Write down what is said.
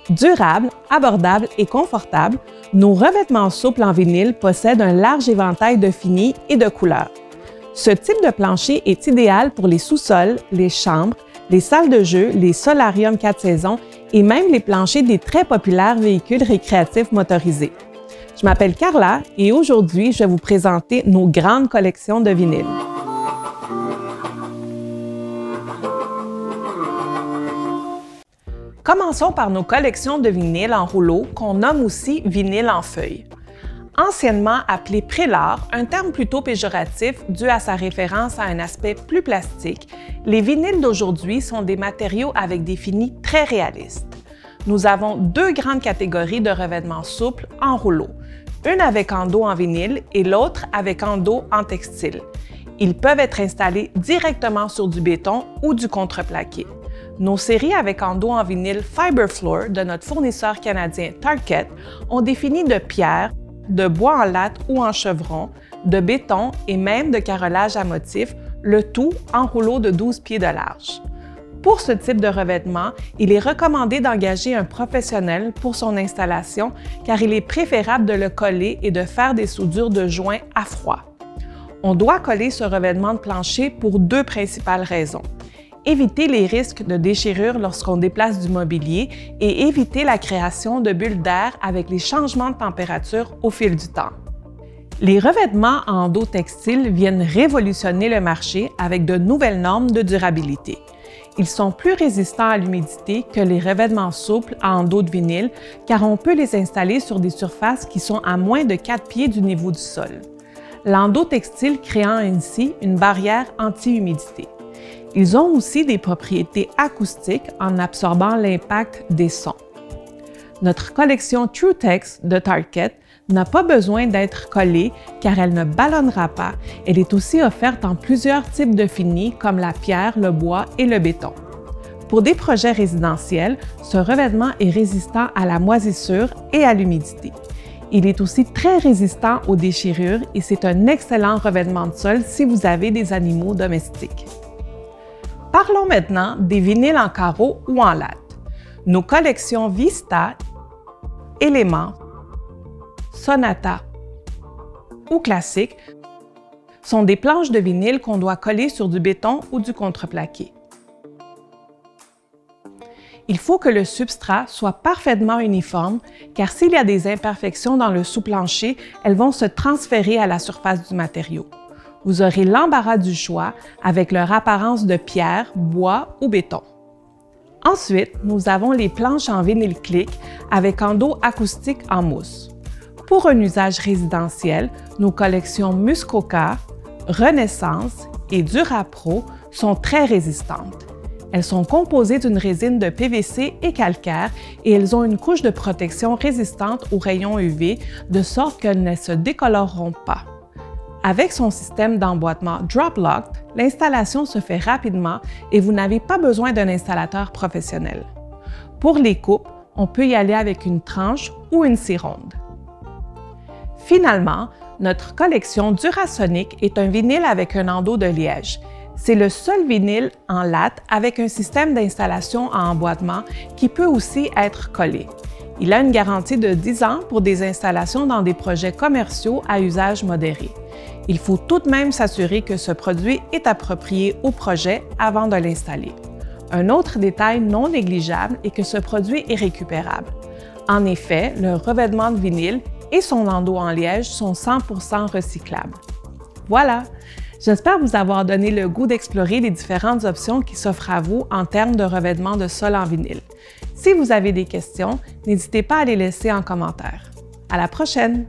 Durables, abordables et confortables, nos revêtements souples en vinyle possèdent un large éventail de finis et de couleurs. Ce type de plancher est idéal pour les sous-sols, les chambres, les salles de jeu, les solariums 4 saisons et même les planchers des très populaires véhicules récréatifs motorisés. Je m'appelle Carla et aujourd'hui, je vais vous présenter nos grandes collections de vinyles. Commençons par nos collections de vinyles en rouleau qu'on nomme aussi vinyle en feuilles. Anciennement appelé prélard, un terme plutôt péjoratif dû à sa référence à un aspect plus plastique, les vinyles d'aujourd'hui sont des matériaux avec des finis très réalistes. Nous avons deux grandes catégories de revêtements souples en rouleau, une avec endos en vinyle et l'autre avec endos en textile. Ils peuvent être installés directement sur du béton ou du contreplaqué. Nos séries avec endos en vinyle Fiberfloor de notre fournisseur canadien Tarkett ont des finis de pierre, de bois en latte ou en chevron, de béton et même de carrelage à motifs, le tout en rouleau de 12 pieds de large. Pour ce type de revêtement, il est recommandé d'engager un professionnel pour son installation car il est préférable de le coller et de faire des soudures de joints à froid. On doit coller ce revêtement de plancher pour deux principales raisons. Éviter les risques de déchirure lorsqu'on déplace du mobilier et éviter la création de bulles d'air avec les changements de température au fil du temps. Les revêtements en endos textiles viennent révolutionner le marché avec de nouvelles normes de durabilité. Ils sont plus résistants à l'humidité que les revêtements souples en endos de vinyle car on peut les installer sur des surfaces qui sont à moins de 4 pieds du niveau du sol. L'endos textile créant ainsi une barrière anti-humidité. Ils ont aussi des propriétés acoustiques en absorbant l'impact des sons. Notre collection TrueTex de Tarkett n'a pas besoin d'être collée car elle ne ballonnera pas. Elle est aussi offerte en plusieurs types de finis comme la pierre, le bois et le béton. Pour des projets résidentiels, ce revêtement est résistant à la moisissure et à l'humidité. Il est aussi très résistant aux déchirures et c'est un excellent revêtement de sol si vous avez des animaux domestiques. Parlons maintenant des vinyles en carreau ou en latte. Nos collections Vista, Element, Sonata ou Classique sont des planches de vinyle qu'on doit coller sur du béton ou du contreplaqué. Il faut que le substrat soit parfaitement uniforme car s'il y a des imperfections dans le sous-plancher, elles vont se transférer à la surface du matériau. Vous aurez l'embarras du choix avec leur apparence de pierre, bois ou béton. Ensuite, nous avons les planches en vinyle click avec endos acoustiques en mousse. Pour un usage résidentiel, nos collections Muskoka, Renaissance et Durapro sont très résistantes. Elles sont composées d'une résine de PVC et calcaire et elles ont une couche de protection résistante aux rayons UV de sorte qu'elles ne se décoloreront pas. Avec son système d'emboîtement Drop-Locked, l'installation se fait rapidement et vous n'avez pas besoin d'un installateur professionnel. Pour les coupes, on peut y aller avec une tranche ou une scie ronde. Finalement, notre collection Durasonic est un vinyle avec un endos de liège. C'est le seul vinyle en latte avec un système d'installation à emboîtement qui peut aussi être collé. Il a une garantie de 10 ans pour des installations dans des projets commerciaux à usage modéré. Il faut tout de même s'assurer que ce produit est approprié au projet avant de l'installer. Un autre détail non négligeable est que ce produit est récupérable. En effet, le revêtement de vinyle et son endos en liège sont 100% recyclables. Voilà! J'espère vous avoir donné le goût d'explorer les différentes options qui s'offrent à vous en termes de revêtement de sol en vinyle. Si vous avez des questions, n'hésitez pas à les laisser en commentaire. À la prochaine!